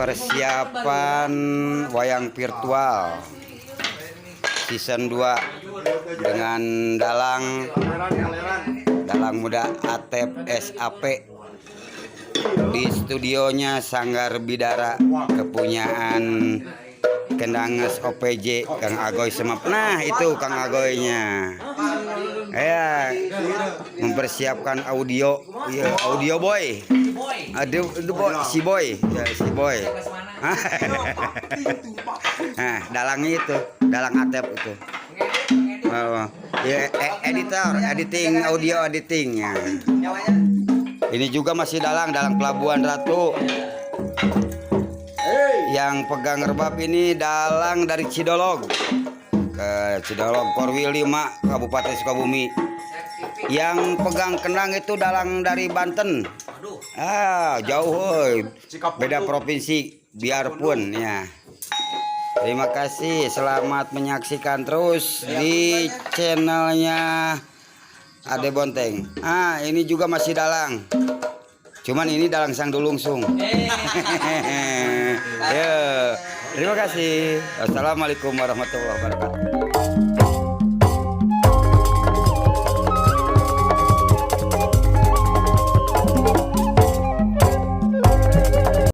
persiapan wayang virtual season 2 dengan Dalang Muda Atep SAP di studionya Sanggar Bidara kepunyaan Kendanges OPJ Kang Agoy Semap. Nah itu Kang Agoynya ya, mempersiapkan audio ya, audio boy. Aduh, si boy ya, si boy. Nah, dalangnya itu, dalang Atep itu. Oh, ya, editing audio editingnya. Ini juga masih dalang Pelabuhan Ratu. Yang pegang rebab ini dalang dari Cidolog ke Cidolog Korwil 5 Kabupaten Sukabumi. Yang pegang kendang itu dalang dari Banten. Jauh woy. Beda provinsi biarpun ya. Terima kasih, selamat menyaksikan terus di channelnya Ade Bonteng. Ini juga masih dalang. Cuman ini dalang sang dulungsung. Terima kasih. Assalamualaikum warahmatullahi wabarakatuh.